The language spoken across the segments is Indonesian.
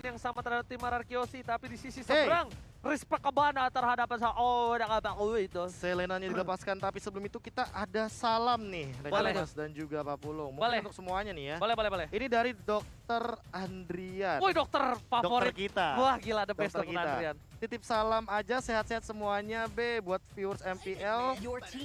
yang sama terhadap tim Ararkiosi, tapi di sisi seberang Respect Cabana terhadap udah nggak tahu itu. Selenanya dilepaskan, tapi sebelum itu kita ada salam nih Boleh. Mas dan juga Pak Pulung. Mungkin Boleh. untuk semuanya nih ya. Boleh. Ini dari Dokter Andrian. Woi, dokter Dokter favorit. kita. Wah, gila, the best Dokter dokter kita. Andrian. Titip salam aja, sehat-sehat semuanya B buat viewers MPL.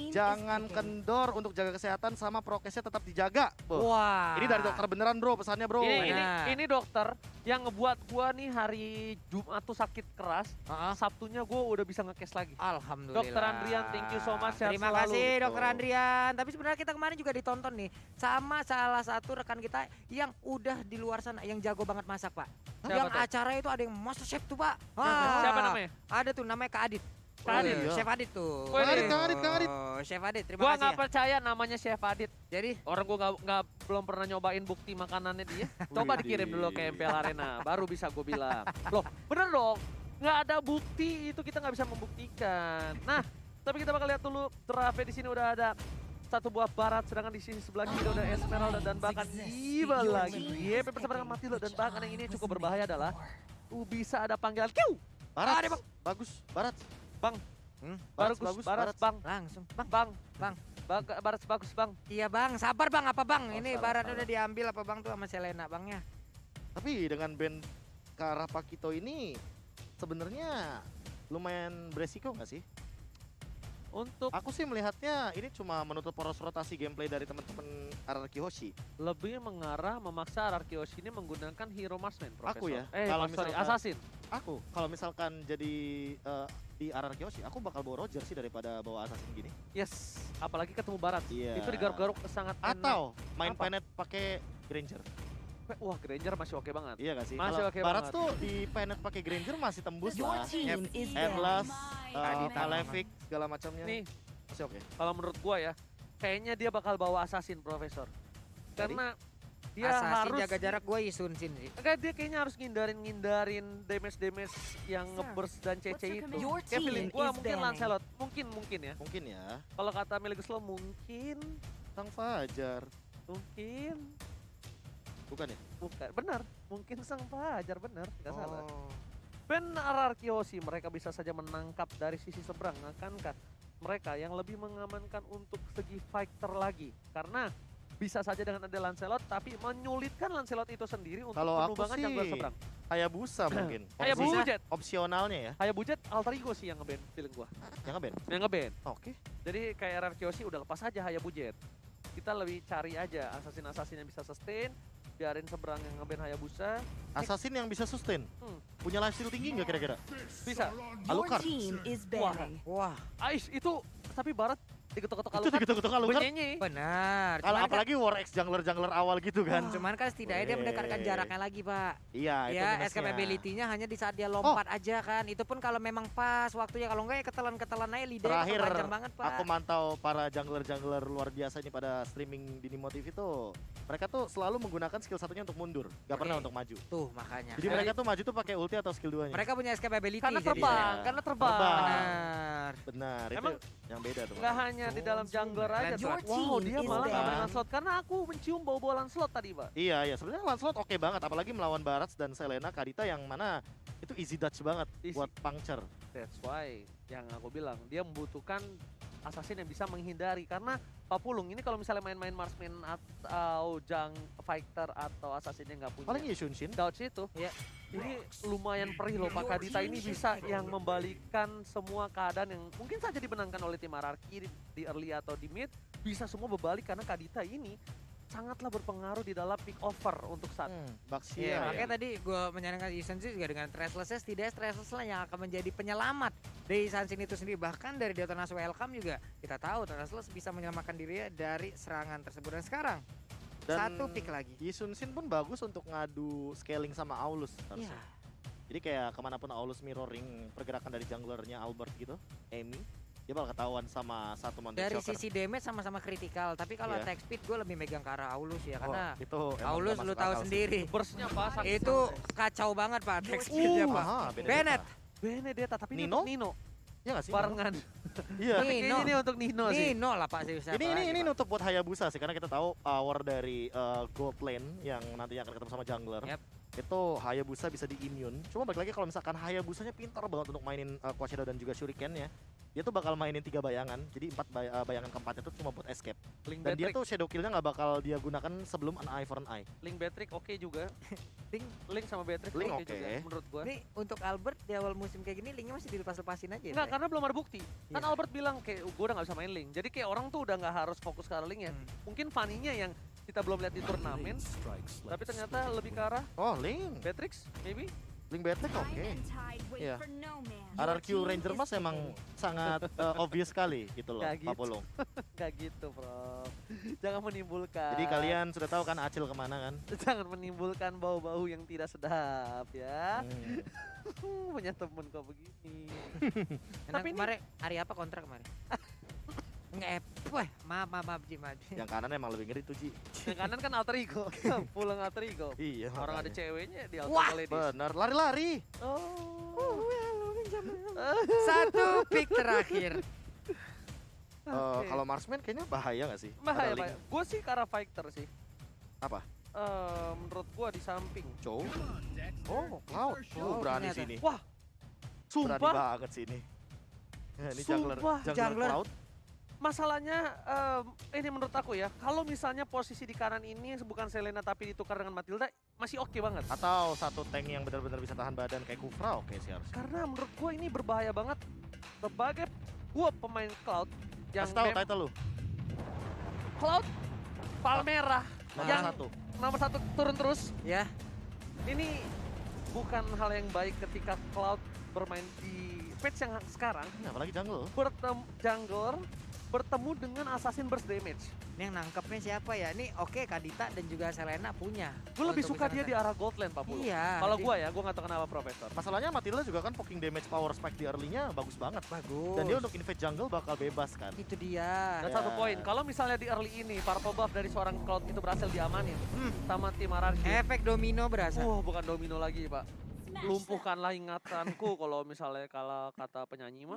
Jangan kendor untuk jaga kesehatan sama prokesnya tetap dijaga. Wah. Ini dari dokter beneran bro, pesannya bro. Ini dokter yang ngebuat gua nih hari Jumat tuh sakit keras. Sabtunya gua udah bisa nge-case lagi. Alhamdulillah. Dokter Andrian, thank you so much. Sehat Terima selalu. kasih Dokter Gitu. Andrian. Tapi sebenarnya kita kemarin juga ditonton nih sama salah satu rekan kita yang udah di luar sana yang jago banget masak, Pak. Siapa Yang tuh? acara itu ada yang master chef tuh, Pak. Siapa namanya? Ada tuh namanya Kak Adit. Kak Adit? iya. Chef Adit tuh. Kang Adit, Kang Adit. Chef Adit, terima Gua kasih. nggak Ya. percaya namanya Chef Adit. Jadi Orang gua belum pernah nyobain bukti makanannya dia. Coba Widih. dikirim dulu ke MPL Arena, baru bisa gua bilang. Loh, bener dong. Nggak ada bukti itu kita nggak bisa membuktikan. Nah, tapi kita bakal lihat dulu draftnya di sini udah ada satu buah barat, sedangkan di sisi sebelah kiri udah Esmeralda dan bahkan Iba lagi. YP bersama dengan Matilo dan bahkan yang ini cukup berbahaya adalah bisa ada panggilan Q. Barat. Ada, Bang. Bagus, Barat. Bang, Barat, bagus, bagus, Barat, Barat. Bang. langsung, Bang. Bang, Barat bagus, Bang. Iya, Bang. Sabar, Bang. Apa, Bang? Oh, Ini salah, barat salah. udah diambil apa, Bang, tuh sama Selena, Bangnya. Tapi dengan band Karapakito ini sebenarnya lumayan beresiko nggak sih? Untuk Aku sih melihatnya ini cuma menutup poros rotasi gameplay dari teman-teman Araraki Hoshi. lebih mengarah memaksa Ararkioshi ini menggunakan hero marksman, Profesor. Aku ya, Kalau kalau sorry, misalkan- assassin. Aku kalau misalkan jadi di Araraki Hoshi, aku bakal bawa Roger sih daripada bawa assassin gini. Yes, apalagi ketemu Barat. Iya. Itu digaruk-garuk sangat enak. Atau main Apa? Penet pakai Granger. Wah, Granger masih oke banget. Iya gak sih? Masih Kalau oke Barat banget. tuh di Penet pakai Granger masih tembus Your lah. team is Endless, Kadita Malefic, segala macamnya. Nih, Masih oke. kalau menurut gua ya, kayaknya dia bakal bawa assassin, Profesor. Jadi? Karena dia Assassin harus jaga jarak gue Yisun Sin sih. Enggak, dia kayaknya harus ngindarin damage yang ngeburst dan CC itu. Your Kayak feeling team gua is mungkin banning. Lancelot, mungkin ya. Mungkin ya. Kalau kata Meliguslo mungkin Sang Fajar. Bukan ya? bukan, benar, mungkin Sang Fajar, benar, nggak salah. Oh. Ben Ararkiosi mereka bisa saja menangkap dari sisi seberang, akankah mereka yang lebih mengamankan untuk segi fighter lagi? Karena bisa saja dengan ada Lancelot, tapi menyulitkan Lancelot itu sendiri untuk Kalau aku penubangan sih jungler seberang. Hayabusa mungkin. Hayabusa. Opsionalnya ya. Hayabujet alter ego sih yang ngeband, feeling gua. Yang ngeband. Yang ngeband. Oke. Jadi kayak Ararkiosi udah lepas aja Hayabujet. Kita lebih cari aja assassin-assassin yang bisa sustain, biarin seberang yang ngeband Hayabusa. Assassin yang bisa sustain. Punya lifesteal tinggi nggak kira-kira? Bisa. Your Alucard. team is banning. Wah, Ais itu, tapi Barat digetok-getok Itu Alucard. digetuk-getuk Alucard. Bunyinya. benar. Kalau Cuman kan- apalagi War X jungler-jungler awal gitu kan. Cuman kan setidaknya dia mendekatkan jaraknya lagi, Pak. Iya, itu Ya, minusnya. escape ability-nya hanya di saat dia lompat aja kan. Itu pun kalau memang pas waktunya, kalau enggak ya ketelan-ketelan aja lidahnya Terakhir bakal panjang banget, Pak. aku mantau para jungler-jungler luar biasa ini pada streaming di Nimo TV itu. Mereka tuh selalu menggunakan skill satunya untuk mundur, gak pernah Oke. untuk maju. Tuh, makanya. Jadi mereka tuh maju tuh pakai ulti atau skill 2-nya. Mereka punya escape ability Karena jadi- terbang, ya. karena terbang. Terbang. Benar. Benar, Emang itu yang beda tuh. Nggak hanya di dalam jungler aja, Your tuh. Wow, dia team malah is nggak main banning. Lancelot. Karena aku mencium bau-bau Lancelot tadi, Pak. Iya, iya. Sebenarnya Lancelot oke banget, apalagi melawan Barats dan Selena Kadita yang mana itu easy dodge banget Easy. buat puncture. That's why yang aku bilang, dia membutuhkan assassin yang bisa menghindari. Karena Pak Pulung ini kalau misalnya main-main marksman atau fighter atau assassin yang nggak punya Paling Yushunshin. dodge itu, Ya. ini lumayan perih loh Pak Kadita ini bisa yang membalikan semua keadaan yang mungkin saja dimenangkan oleh tim Ararki di early atau di mid, bisa semua berbalik karena Kadita ini sangatlah berpengaruh di dalam pick over untuk saat Baxia Iya, ya. makanya tadi gue menyarankan Yisun Sin juga dengan Trashless-nya, setidaknya Trashless lah yang akan menjadi penyelamat dari Sansin itu sendiri. Bahkan dari Detonas Welcome juga kita tahu Trashless bisa menyelamatkan dirinya dari serangan tersebut. Dan sekarang Dan satu pick lagi. Yisunshin pun bagus untuk ngadu scaling sama Aulus harusnya. Iya. Jadi kayak kemanapun Aulus mirroring pergerakan dari junglernya Albert gitu, Amy, dia bakal ketahuan sama satu Montek Dari Shocker. sisi damage sama-sama kritikal, tapi kalau Iya. attack speed gue lebih megang ke arah Aulus ya, Oh, karena itu emang Aulus nggak lu masuk tahu akal sih. sendiri. burstnya Pak sakit. Itu kacau banget Pak attack speednya Pak. Aha, Bennett. Benedetta, tapi ini Nino? untuk Nino. Iya nggak sih? Barengan. Iya. Tapi kayaknya ini untuk Nino sih. Nino lah Pak sih. siapa Ini lagi, Pak? nutup buat Hayabusa sih karena kita tahu power dari gold lane yang nantinya akan ketemu sama jungler. Yap. itu Hayabusa bisa di-immune. Cuma balik lagi kalau misalkan Hayabusanya pintar banget untuk mainin Quad Shadow dan juga Shuriken-nya. Dia tuh bakal mainin 3 bayangan, jadi 4 bayangan keempatnya tuh cuma buat escape. Link Dan dia Beatrix, tuh shadow kill-nya nggak bakal dia gunakan sebelum an eye for an eye. Link Beatrix oke juga. Link, Link sama Beatrix Link oke oke. juga menurut gua. nih untuk Albert di awal musim kayak gini linknya masih dilepas-lepasin aja ya. Enggak, Pak? karena belum ada bukti. Kan Iya. Albert bilang kayak gue udah gak bisa main Link. Jadi kayak orang tuh udah gak harus fokus ke arah Link ya. Mungkin Fanny-nya yang kita belum lihat di turnamen. Tapi ternyata lebih ke arah Oh, Link. Beatrix, maybe? Link Beatrix oke. Iya. RRQ Ranger Mas emang sangat obvious sekali gitu loh, Nggak gitu. Pak Polong. Gak gitu bro. Jangan menimbulkan. Jadi kalian sudah tahu kan Acil kemana kan? Jangan menimbulkan bau-bau yang tidak sedap ya. Hmm. Punya temen kok begini. Tapi Tapi ini- kemarin hari apa kontrak kemarin? Enggak, wah maaf Ji, maaf. Yang kanan emang lebih ngeri tuh Ji. Yang kanan kan alter ego. Pulang alter ego. Iya. Orang ada makanya. ceweknya di Wah, alter ladies. Bener, lari-lari. Oh. Satu pick terakhir. Oke. Kalau Marksman kayaknya bahaya nggak sih? Bahaya, Ada bahaya. Link. Gue sih ke arah fighter sih. Apa? Menurut gue di samping. Cow? Oh, Cloud. Cloud Berani ternyata. sini. Wah, Berani sumpah banget sini. Ya, ini jungler, Sumpah, jungler. Cloud. masalahnya ini menurut aku ya. Kalau misalnya posisi di kanan ini bukan Selena tapi ditukar dengan Matilda, masih oke banget. Atau satu tank yang benar-benar bisa tahan badan kayak Kufra, oke sih harusnya. Karena menurut gue ini berbahaya banget. Sebagai gue pemain Cloud yang Kasih tahu title lu. Cloud Palmera Nomor yang 1. nomor 1 turun terus. Ya, Ini bukan hal yang baik ketika Cloud bermain di patch yang sekarang. Nah, apalagi jungle. Bertemu jungler bertemu dengan assassin burst damage. ini yang nangkepnya siapa ya? Ini oke Kadita dan juga Selena punya. Gue lebih Untuk suka bisa dia di nangkep. arah gold lane Pak Bulu. Iya. Kalau di- gue ya, gue gak tahu kenapa Profesor. Masalahnya Matilda juga kan poking damage power spike di early-nya bagus banget. bagus. Dan dia untuk invade jungle bakal bebas kan. itu dia. Dan Ya. satu poin, kalau misalnya di early ini purple buff dari seorang Cloud itu berhasil diamanin sama tim RRQ. Efek domino berasa. Bukan domino lagi Pak. Lumpuhkanlah ingatanku kalau misalnya kalau kata penyanyi mah.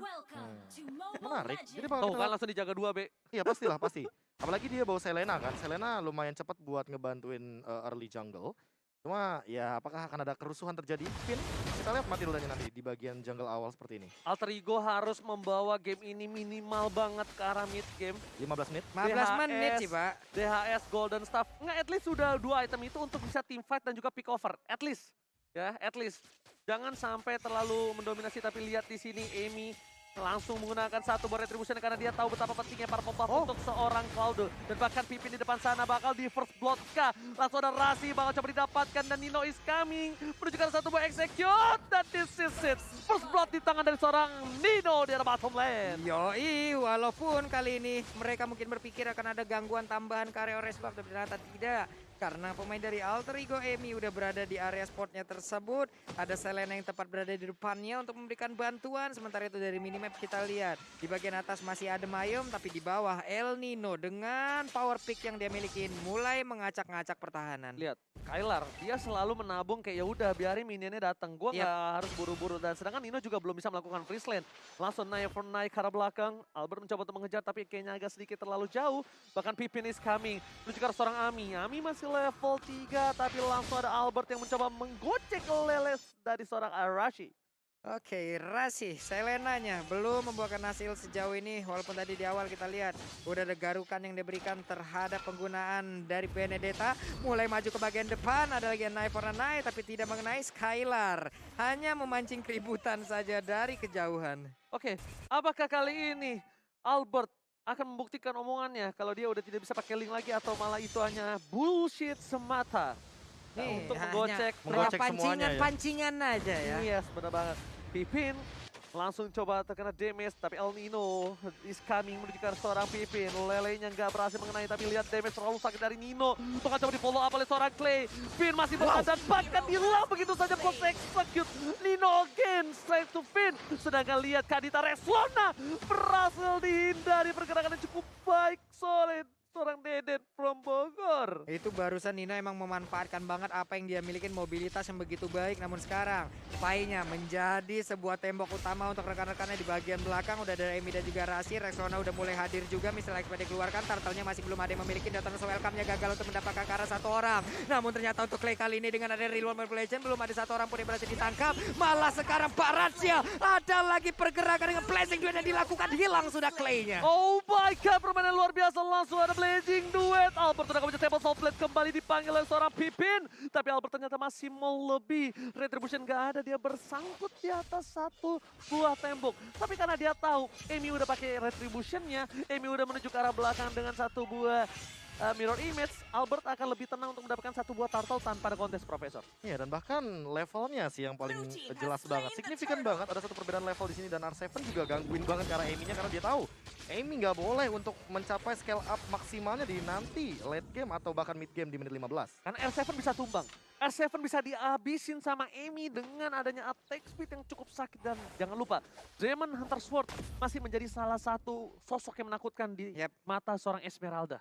Menarik. Jadi Tuh bakal kan langsung dijaga 2 B. Iya pastilah pasti. Apalagi dia bawa Selena kan. Selena lumayan cepat buat ngebantuin early jungle. Cuma ya apakah akan ada kerusuhan terjadi? Pin, kita lihat Matildanya nanti di bagian jungle awal seperti ini. Alter Ego harus membawa game ini minimal banget ke arah mid game. 15 menit. 15 DHS. menit sih, Pak. DHS, Golden Staff. Nggak, at least sudah 2 item itu untuk bisa team fight dan juga pick over. At least. Ya, at least. Jangan sampai terlalu mendominasi, tapi lihat di sini Amy langsung menggunakan satu bar retribution karena dia tahu betapa pentingnya purple buff untuk seorang Cloud. Dan bahkan Pipin di depan sana bakal di first blood kah. Langsung ada Rasi bakal coba didapatkan dan Nino is coming. Menunjukkan satu buah execute dan this is it. First blood di tangan dari seorang Nino di arah bottom lane. Yoi, walaupun kali ini mereka mungkin berpikir akan ada gangguan tambahan ke area orange buff, tapi ternyata tidak. Karena pemain dari Alter Ego Amy udah berada di area spotnya tersebut. Ada Selena yang tepat berada di depannya untuk memberikan bantuan. Sementara itu dari minimap kita lihat. Di bagian atas masih ada Mayum, tapi di bawah El Nino dengan power pick yang dia miliki mulai mengacak-ngacak pertahanan. Lihat, Kylar, dia selalu menabung kayak ya udah biarin minionnya datang. Gua Yap. nggak harus buru-buru dan sedangkan Nino juga belum bisa melakukan freeze lane. Langsung naik ke arah belakang. Albert mencoba untuk mengejar tapi kayaknya agak sedikit terlalu jauh. Bahkan Pipin is coming. Menuju ke arah seorang Ami. Ami masih level 3 tapi langsung ada Albert yang mencoba menggocek leles dari seorang Arashi. Oke, Rasi, Selenanya belum membuahkan hasil sejauh ini. Walaupun tadi di awal kita lihat udah ada garukan yang diberikan terhadap penggunaan dari Benedetta. Mulai maju ke bagian depan, ada lagi Knife for a Knife tapi tidak mengenai Skylar. Hanya memancing keributan saja dari kejauhan. Oke, apakah kali ini Albert akan membuktikan omongannya kalau dia udah tidak bisa pakai link lagi atau malah itu hanya bullshit semata? Nih, untuk hanya menggocek Menggocek semuanya ya. pancingan aja ya. Yes, benar banget. Pipin langsung coba terkena damage, tapi El Nino is coming menuju ke arah seorang Pipin. Lelenya nggak berhasil mengenai, tapi lihat damage terlalu sakit dari Nino. Untuk coba di follow up oleh seorang Clay. Finn masih bertahan dan bahkan hilang begitu saja post execute. Nino again straight to Finn. Sedangkan lihat Kadita Reslona berhasil dihindari pergerakan yang cukup baik. Solid seorang Deden from Bogor. Itu barusan Nino emang memanfaatkan banget apa yang dia milikin, mobilitas yang begitu baik. Namun sekarang Pai-nya menjadi sebuah tembok utama untuk rekan-rekannya di bagian belakang. Udah ada Emi dan juga Rasi. Rexona udah mulai hadir juga. Misalnya XP dikeluarkan, Turtle-nya masih belum ada yang memiliki. Dotternaut Welcome-nya gagal untuk mendapatkan ke arah satu orang. Namun ternyata untuk Clay kali ini dengan ada Real One Manipulation belum ada satu orang pun yang berhasil ditangkap. Malah sekarang Baratsia ada lagi pergerakan dengan blazing duet yang dilakukan, hilang sudah Clay-nya. Oh my god, permainan luar biasa, langsung ada blazing duet. Albert udah kemencet table soft plate, kembali dipanggil oleh seorang Pipin. Tapi Albert ternyata masih mau lebih. Retribution gak ada, dia bersangkut di atas satu buah tembok. Tapi karena dia tahu Emi udah pakai Retribution-nya, Emi udah menuju ke arah belakang dengan satu buah mirror image, Albert akan lebih tenang untuk mendapatkan satu buah turtle tanpa ada kontes, Profesor. Iya, dan bahkan levelnya sih yang paling jelas banget, signifikan banget. Ada satu perbedaan level di sini dan R7 juga gangguin banget ke arah Amy-nya karena dia tahu Amy nggak boleh untuk mencapai scale up maksimalnya di nanti late game atau bahkan mid game di menit 15. Karena R7 bisa tumbang. R7 bisa dihabisin sama Amy dengan adanya attack speed yang cukup sakit. Dan jangan lupa, Demon Hunter Sword masih menjadi salah satu sosok yang menakutkan di mata seorang Esmeralda.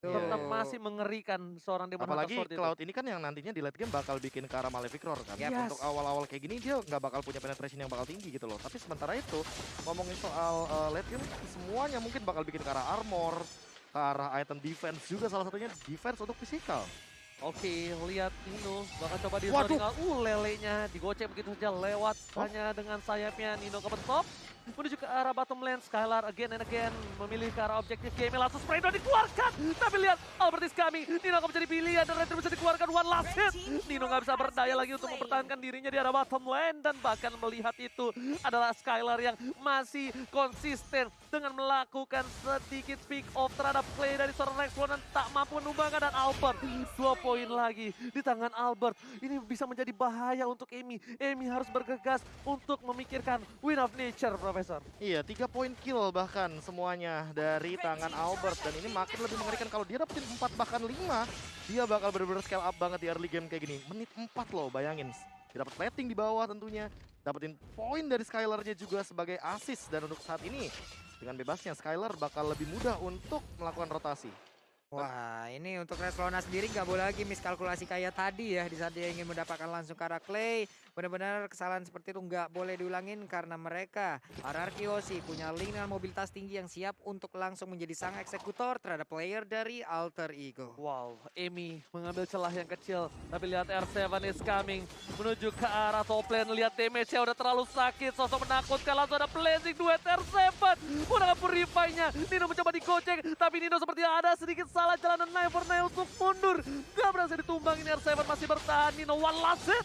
Tetap masih mengerikan seorang Demon Hunter Apalagi Sword itu. Cloud ini kan yang nantinya di late game bakal bikin ke arah Malefic Roar kan. Untuk awal-awal kayak gini dia nggak bakal punya penetration yang bakal tinggi gitu loh. Tapi sementara itu ngomongin soal late game semuanya mungkin bakal bikin ke arah armor, ke arah item defense juga, salah satunya defense untuk physical. Oke, lihat Nino bakal coba di zoning. Lelenya digocek begitu saja lewat hanya dengan sayapnya. Nino ke top menuju ke arah bottom lane. Skylar again and again memilih ke arah objektif game. Langsung spray down dikeluarkan. Tapi lihat Albert is coming. Nino akan menjadi pilihan dan Retribution dikeluarkan. One last hit. Nino nggak bisa berdaya lagi untuk mempertahankan dirinya di arah bottom lane. Dan bahkan melihat itu adalah Skylar yang masih konsisten dengan melakukan sedikit pick off terhadap play dari seorang Rexona dan tak mampu menumbangkan. Dan Albert 2 poin lagi di tangan Albert. Ini bisa menjadi bahaya untuk Amy. Amy harus bergegas untuk memikirkan win of nature, Profesor. Iya, 3 poin kill bahkan semuanya dari tangan Albert. Dan ini makin lebih mengerikan kalau dia dapetin 4 bahkan 5. Dia bakal bener-bener scale up banget di early game kayak gini. Menit 4 loh, bayangin. Dia dapat plating di bawah tentunya. Dapetin poin dari Skylar-nya juga sebagai assist. Dan untuk saat ini dengan bebasnya Skylar bakal lebih mudah untuk melakukan rotasi. Wah, ini untuk Rexona sendiri nggak boleh lagi miskalkulasi kayak tadi ya. Di saat dia ingin mendapatkan langsung ke arah Clay. Benar-benar kesalahan seperti itu nggak boleh diulangin karena mereka RRQ sih punya link dengan mobilitas tinggi yang siap untuk langsung menjadi sang eksekutor terhadap player dari Alter Ego. Wow, Amy mengambil celah yang kecil. Tapi lihat R7 is coming menuju ke arah top lane. Lihat damage-nya udah terlalu sakit. Sosok menakutkan, langsung ada blazing duet R7. Menggunakan purify-nya. Nino mencoba digocek. Tapi Nino seperti ada sedikit salah jalan dan nail for nail untuk mundur. Gak berhasil ditumbang, ini R7 masih bertahan. Nino one last hit.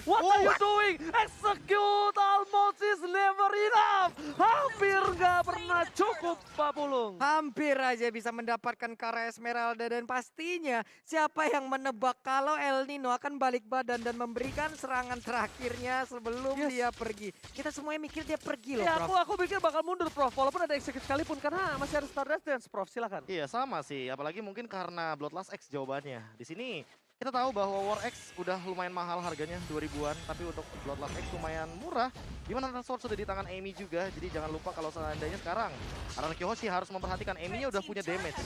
What are you doing? Execute almost is never enough. Hampir gak pernah cukup, Pak Pulung. Hampir aja bisa mendapatkan ke arah Esmeralda dan pastinya siapa yang menebak kalau El Nino akan balik badan dan memberikan serangan terakhirnya sebelum dia pergi. Kita semuanya mikir dia pergi loh, Ya, Prof. aku pikir bakal mundur, Prof. Walaupun ada execute sekalipun karena masih ada Stardust Dance, Prof. Silakan. Iya, sama sih. Apalagi mungkin karena Bloodlust X jawabannya. Di sini kita tahu bahwa War X udah lumayan mahal harganya 2000-an, tapi untuk Bloodlust X lumayan murah. Dimana Sword sudah di tangan Amy juga, jadi jangan lupa kalau seandainya sekarang Araki Hoshi harus memperhatikan Amy-nya udah punya damage.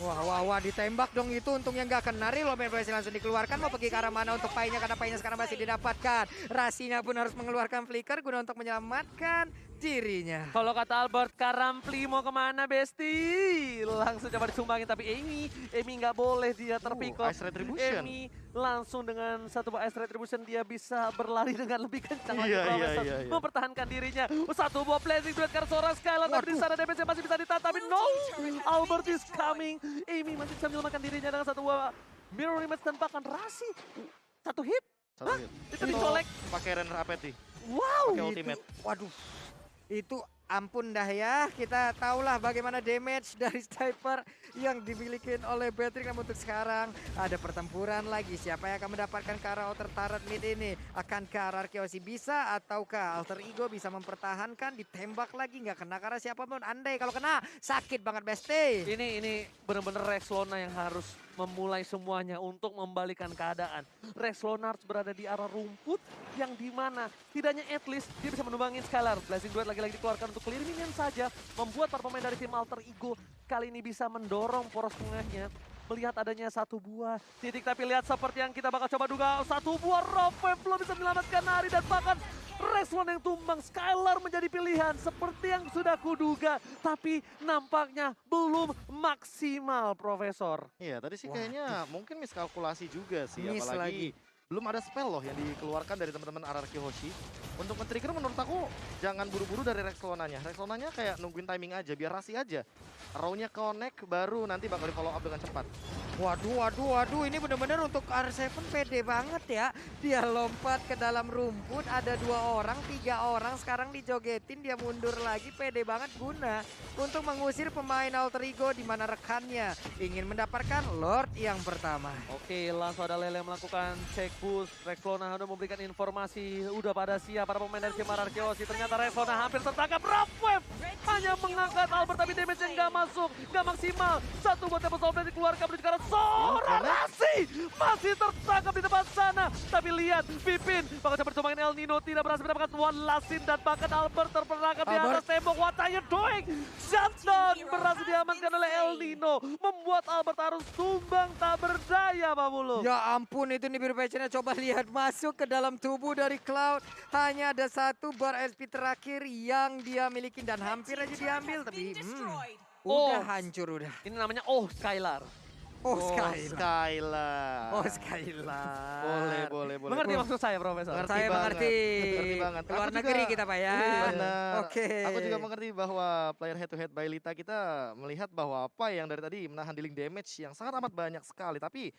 Wah, ditembak dong itu, untungnya nggak kena. Real Manipulation langsung dikeluarkan, mau pergi ke arah mana untuk Pai-nya karena Pai-nya sekarang masih didapatkan. Rasinya pun harus mengeluarkan flicker guna untuk menyelamatkan dirinya. Kalau kata Albert, Karampli mau kemana, Besti? Langsung coba disumbangin, tapi Amy nggak boleh dia terpikok. Ice Retribution. Amy langsung dengan satu Ice Retribution dia bisa berlari dengan lebih kencang lagi. Iya. Mempertahankan dirinya. Satu buah blazing duet karena seorang Skylar, tapi di sana damage masih bisa ditahan, tapi no! Albert is coming. Amy masih bisa menyelamatkan dirinya dengan satu buah mirror image dan bahkan Rasi. Satu hit. Satu hit. Itu dicolek. Pakai Renner Apeti. Wow. Pakai ultimate. Waduh, itu ampun dah ya. Kita tahulah bagaimana damage dari sniper yang dimiliki oleh Patrick. Namun untuk sekarang ada pertempuran lagi. Siapa yang akan mendapatkan ke arah outer turret mid ini? Akankah Ararkiosi bisa ataukah Alter Ego bisa mempertahankan? Ditembak lagi nggak kena karena siapapun. Andai kalau kena sakit banget, Besti. Ini benar-benar Rexona yang harus memulai semuanya untuk membalikan keadaan. Rexona harus berada di arah rumput yang dimana tidaknya at least dia bisa menumbangin Skylar. Blazing Duet lagi-lagi dikeluarkan untuk clear minion saja, membuat para pemain dari tim Alter Ego kali ini bisa mendorong poros tengahnya. Melihat adanya satu buah titik, tapi lihat seperti yang kita bakal coba duga, satu buah Rovef belum bisa menyelamatkan Nari, dan bahkan Rexlon yang tumbang. Skylar menjadi pilihan seperti yang sudah kuduga, tapi nampaknya belum maksimal, Profesor. Iya, tadi sih kayaknya mungkin miskalkulasi juga sih, Miss apalagi belum ada spell loh yang dikeluarkan dari teman-teman RRQ Hoshi. Untuk men-trigger menurut aku jangan buru-buru dari Rexlonanya. Rexlonanya kayak nungguin timing aja, biar rasi aja. Row-nya connect baru nanti bakal di follow up dengan cepat. Waduh, ini bener-bener untuk R7 pede banget ya. Dia lompat ke dalam rumput, ada 2 orang, 3 orang, sekarang dijogetin, dia mundur lagi, pede banget guna untuk mengusir pemain alter ego di mana rekannya ingin mendapatkan Lord yang pertama. Oke, langsung ada Lele melakukan cek push. Rexlona udah memberikan informasi, udah pada siap para pemain dari tim RRQ. Ternyata Rexlona hampir tertangkap. Rovef hanya mengangkat Albert, tapi damage yang nggak masuk, nggak maksimal. Satu buat Temple Soul dikeluarkan menuju ke arah Sora Rasi. Masih tertangkap di depan sana. Tapi lihat, Pipin bakal coba bermain El Nino, tidak berhasil mendapatkan one last scene, dan bahkan Albert terperangkap di atas tembok. What are you doing? Shutdown berhasil diamankan oleh El Nino, membuat Albert harus tumbang tak berdaya, Pak Bulu. Ya ampun, itu nih Biru Passionnya, coba lihat masuk ke dalam tubuh dari Cloud. Hanya ada 1 bar SP terakhir yang dia miliki dan hampir aja diambil, tapi udah hancur udah. Ini namanya Skylar. Skylar. Skylar. Boleh. Mengerti maksud saya, Profesor? Saya mengerti. Mengerti banget. Luar Aku negeri juga- kita, Pak ya. Benar. Oke. Aku juga mengerti bahwa player head to head by Lita kita melihat bahwa apa yang dari tadi menahan dealing damage yang sangat amat banyak sekali. Tapi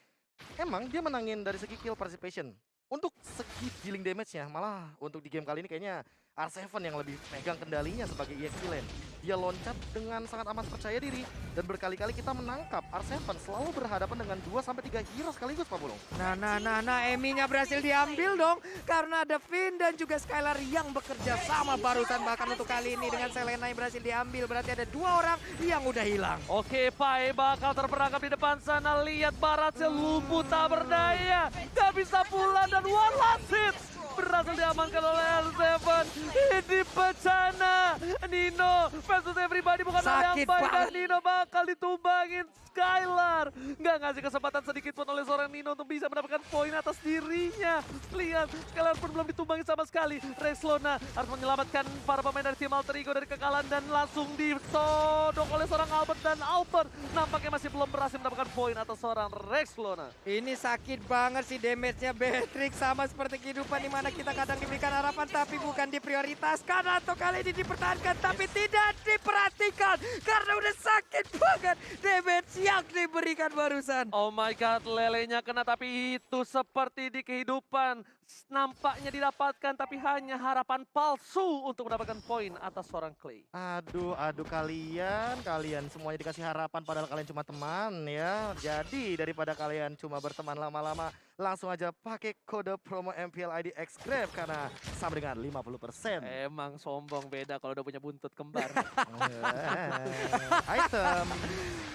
emang dia menangin dari segi kill participation. Untuk segi dealing damage-nya, malah untuk di game kali ini kayaknya R7 yang lebih pegang kendalinya sebagai EXP lane. Dia loncat dengan sangat amat percaya diri, dan berkali-kali kita menangkap R7 selalu berhadapan dengan 2-3 hero sekaligus, Pak Bulung. Nah, Emi-nya berhasil diambil dong, karena ada Finn dan juga Skylar yang bekerja sama barusan. Bahkan untuk kali ini dengan Selena yang berhasil diambil, berarti ada 2 orang yang udah hilang. Oke, Pai bakal terperangkap di depan sana. Lihat Baratnya lumpuh tak berdaya, gak bisa pulang, dan one last hit berhasil diamankan oleh R7. Ini bencana. Nino versus everybody bukan hal yang Sakit baik, dan banget. Nino bakal ditumbangin. Skylar nggak ngasih kesempatan sedikit pun oleh seorang Nino untuk bisa mendapatkan poin atas dirinya. Lihat, Skylar pun belum ditumbangin sama sekali. Rexlona harus menyelamatkan para pemain dari tim Alter Ego dari kekalahan, dan langsung ditodong oleh seorang Albert, dan Albert nampaknya masih belum berhasil mendapatkan poin atas seorang Rexlona. Ini sakit banget sih damage-nya Beatrix, sama seperti kehidupan di mana kita kadang diberikan harapan tapi bukan diprioritaskan, atau kali ini dipertahankan tapi tidak diperhatikan karena udah sakit banget damage yang diberikan barusan. Oh my god, lelenya kena, tapi itu seperti di kehidupan. Nampaknya didapatkan, tapi hanya harapan palsu untuk mendapatkan poin atas seorang Clay. Aduh kalian semuanya dikasih harapan padahal kalian cuma teman ya. Jadi daripada kalian cuma berteman lama-lama, langsung aja pakai kode promo MPL ID XGrab karena sama dengan 50%. Emang sombong, beda kalau udah punya buntut kembar. Item.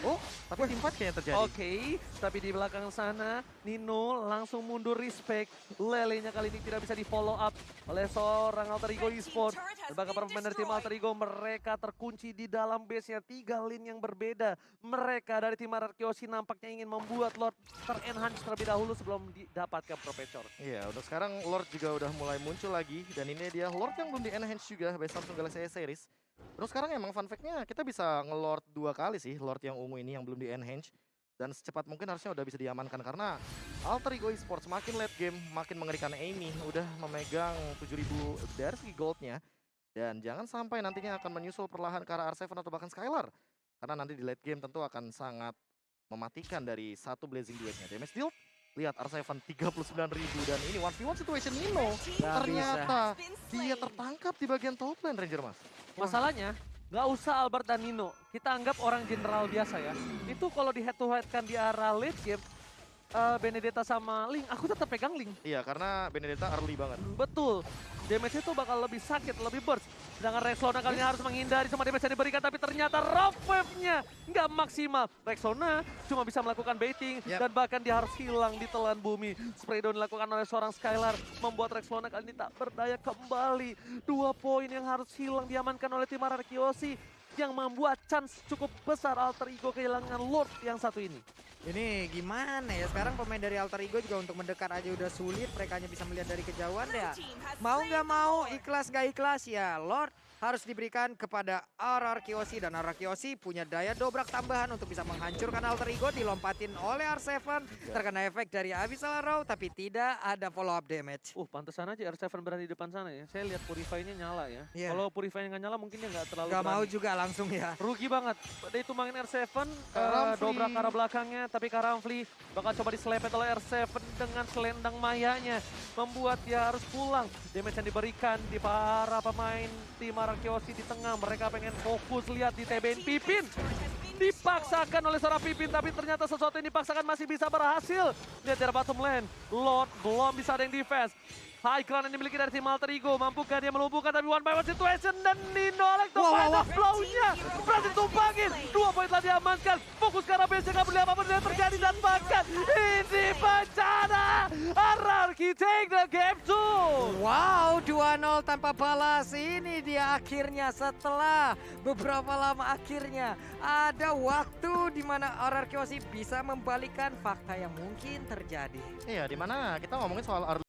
Oh, tapi team fight kayaknya terjadi. Oke, tapi di belakang sana Nino langsung mundur respect. Lelenya kali ini tidak bisa di follow up oleh seorang Alter Ego Esports. Dan bahkan para pemain dari tim Alter Ego, mereka terkunci di dalam base-nya. 3 lane yang berbeda. Mereka dari tim RRQ nampaknya ingin membuat Lord ter-enhance terlebih dahulu sebelum didapatkan Profesor. Iya, untuk sekarang Lord juga udah mulai muncul lagi. Dan ini dia Lord yang belum di-enhance juga by Samsung Galaxy S Series. Terus sekarang emang fun fact-nya kita bisa nge-Lord 2 kali sih, Lord yang ungu ini yang belum di-enhance. Dan secepat mungkin harusnya udah bisa diamankan karena Alter Ego Esports makin late game, makin mengerikan. Amy udah memegang 7.000 dari segi goldnya. Dan jangan sampai nantinya akan menyusul perlahan ke arah R7 atau bahkan Skylar. Karena nanti di late game tentu akan sangat mematikan dari satu Blazing Duet-nya. Damage deal, lihat R7 39.000 dan ini 1v1 situation Nino. Ternyata dia tertangkap di bagian top lane Ranger Mas. Masalahnya, nggak usah Albert dan Nino. Kita anggap orang general biasa ya. Itu kalau di head to head kan di arah late game, Benedetta sama Ling, aku tetap pegang Ling. Iya, karena Benedetta early banget. Betul. Damage itu bakal lebih sakit, lebih burst. Sedangkan Rexlona kali ini harus menghindari semua damage yang diberikan, tapi ternyata Rovef-nya nggak maksimal. Rexlona cuma bisa melakukan baiting, dan bahkan dia harus hilang di telan bumi. Spray down dilakukan oleh seorang Skylar, membuat Rexlona kali ini tak berdaya kembali. 2 poin yang harus hilang diamankan oleh tim RRQ. yang membuat chance cukup besar Alter Ego kehilangan Lord yang satu ini. Ini gimana ya, sekarang pemain dari Alter Ego juga untuk mendekat aja udah sulit, mereka hanya bisa melihat dari kejauhan ya. Mau nggak mau, ikhlas gak ikhlas ya, Lord harus diberikan kepada RR Kiyoshi. Dan RR Kiyoshi punya daya dobrak tambahan untuk bisa menghancurkan Alter Ego, dilompatin oleh R7, terkena efek dari Abyssal Arrow, tapi tidak ada follow up damage. Pantesan aja R7 berada di depan sana ya. Saya lihat Purify-nya nyala ya. Iya. Kalau Purify-nya nggak nyala mungkin dia nggak terlalu Gak mau berani. juga langsung ya. Rugi banget. Dia itu main R7, Karamfli. dobrak ke arah belakangnya. Tapi Karamfli bakal coba diselepet oleh R7 dengan selendang mayanya. Membuat dia harus pulang. Damage yang diberikan di para pemain tim RR Kiyoshi di tengah. Mereka pengen fokus lihat di TBN Pipin. Dipaksakan oleh seorang Pipin, tapi ternyata sesuatu yang dipaksakan masih bisa berhasil. Lihat dari bottom lane, Lord belum bisa ada yang defense. High ground yang dimiliki dari tim Alter Ego, mampukah dia melumpuhkan, tapi one by one situation dan Nino Electro final blow-nya berhasil tumpangin. 2 poin telah diamankan, fokus ke arah base, nggak peduli apapun yang terjadi dan bahkan ini bencana. RRQ take the game 2. Wow, 2-0 tanpa balas. Ini dia akhirnya setelah beberapa lama akhirnya ada waktu di mana RR Kiyoshi bisa membalikan fakta yang mungkin terjadi. Iya, dimana kita ngomongin soal early